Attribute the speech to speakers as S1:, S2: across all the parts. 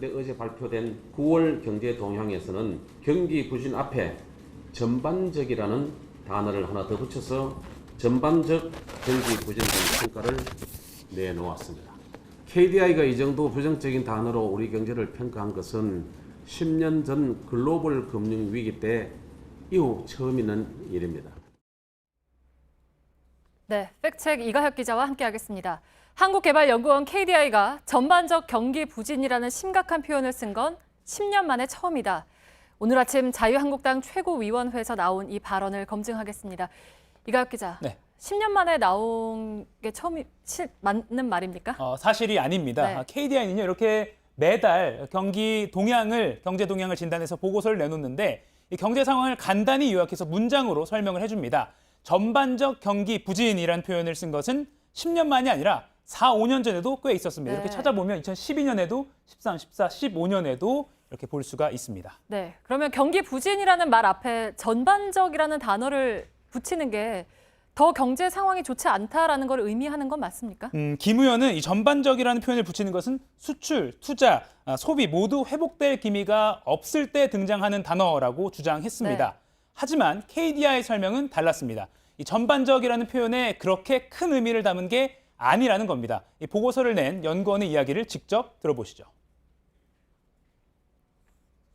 S1: 어제 발표된 9월 경제 동향에서는 경기 부진 앞에 전반적이라는 단어를 하나 더 붙여서 전반적 경기 부진 평가를 내놓았습니다. KDI가 이 정도 부정적인 단어로 우리 경제를 평가한 것은 10년 전 글로벌 금융 위기 때 이후 처음 있는 일입니다.
S2: 네, 팩트체크 이가혁 기자와 함께하겠습니다. 한국개발연구원 KDI가 전반적 경기 부진이라는 심각한 표현을 쓴 건 10년 만에 처음이다. 오늘 아침 자유한국당 최고위원회에서 나온 이 발언을 검증하겠습니다. 이가혁 기자, 네. 10년 만에 나온 게 맞는 말입니까?
S3: 사실이 아닙니다.
S2: 네.
S3: KDI는요, 이렇게 매달 경제 동향을 진단해서 보고서를 내놓는데 이 경제 상황을 간단히 요약해서 문장으로 설명을 해줍니다. 전반적 경기 부진이라는 표현을 쓴 것은 10년 만이 아니라 4, 5년 전에도 꽤 있었습니다.
S2: 네.
S3: 이렇게 찾아보면 2012년에도 13, 14, 15년에도 이렇게 볼 수가 있습니다.
S2: 네, 그러면 경기 부진이라는 말 앞에 전반적이라는 단어를 붙이는 게 더 경제 상황이 좋지 않다라는 걸 의미하는 건 맞습니까?
S3: 김 의원은 이 전반적이라는 표현을 붙이는 것은 수출, 투자, 소비 모두 회복될 기미가 없을 때 등장하는 단어라고 주장했습니다.
S2: 네.
S3: 하지만 KDI 설명은 달랐습니다. 이 전반적이라는 표현에 그렇게 큰 의미를 담은 게 아니라는 겁니다. 이 보고서를 낸 연구원의 이야기를 직접 들어보시죠.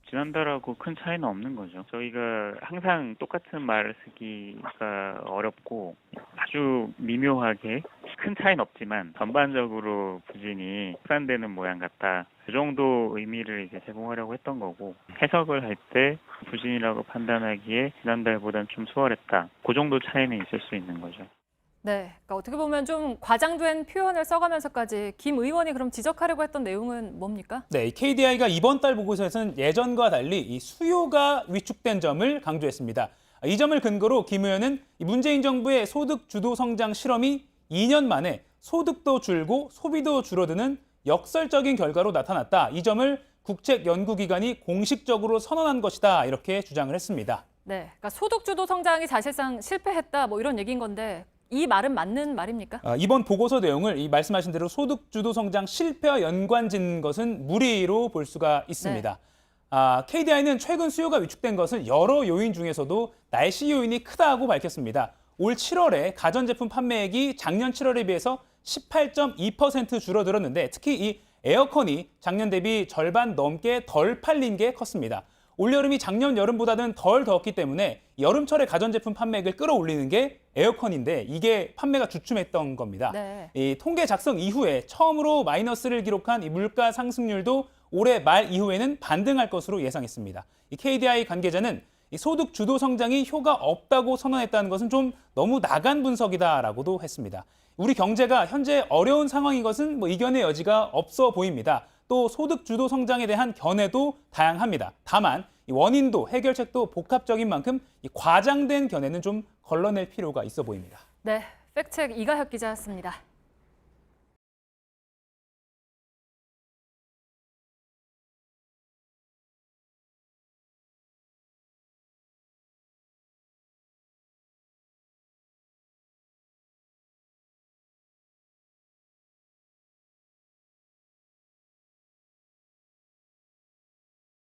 S4: 지난달하고 큰 차이는 없는 거죠. 저희가 항상 똑같은 말을 쓰기가 어렵고 아주 미묘하게 큰 차이는 없지만 전반적으로 부진이 확산되는 모양 같다. 그 정도 의미를 이제 제공하려고 했던 거고 해석을 할 때 부진이라고 판단하기에 지난달보다는 좀 수월했다. 그 정도 차이는 있을 수 있는 거죠.
S2: 네, 그러니까 어떻게 보면 좀 과장된 표현을 써가면서까지 김 의원이 그럼 지적하려고 했던 내용은 뭡니까?
S3: 네, KDI가 이번 달 보고서에서는 예전과 달리 이 수요가 위축된 점을 강조했습니다. 이 점을 근거로 김 의원은 문재인 정부의 소득 주도 성장 실험이 2년 만에 소득도 줄고 소비도 줄어드는 역설적인 결과로 나타났다. 이 점을 국책연구기관이 공식적으로 선언한 것이다. 이렇게 주장을 했습니다.
S2: 네, 그러니까 소득 주도 성장이 사실상 실패했다 뭐 이런 얘기인 건데 이 말은 맞는 말입니까?
S3: 이번 보고서 내용을 이 말씀하신 대로 소득 주도 성장 실패와 연관짓는 것은 무리로 볼 수가 있습니다. 네. KDI는 최근 수요가 위축된 것은 여러 요인 중에서도 날씨 요인이 크다고 밝혔습니다. 올 7월에 가전제품 판매액이 작년 7월에 비해서 18.2% 줄어들었는데 특히 이 에어컨이 작년 대비 절반 넘게 덜 팔린 게 컸습니다. 올여름이 작년 여름보다는 덜 더웠기 때문에 여름철에 가전제품 판매액을 끌어올리는 게 에어컨인데 이게 판매가 주춤했던 겁니다.
S2: 네.
S3: 이 통계 작성 이후에 처음으로 마이너스를 기록한 이 물가 상승률도 올해 말 이후에는 반등할 것으로 예상했습니다. 이 KDI 관계자는 이 소득 주도 성장이 효과 없다고 선언했다는 것은 좀 너무 나간 분석이다라고도 했습니다. 우리 경제가 현재 어려운 상황인 것은 이견의 여지가 없어 보입니다. 또 소득 주도 성장에 대한 견해도 다양합니다. 다만 이 원인도 해결책도 복합적인 만큼 이 과장된 견해는 좀 걸러낼 필요가 있어 보입니다.
S2: 네, 팩트체크 이가혁 기자였습니다.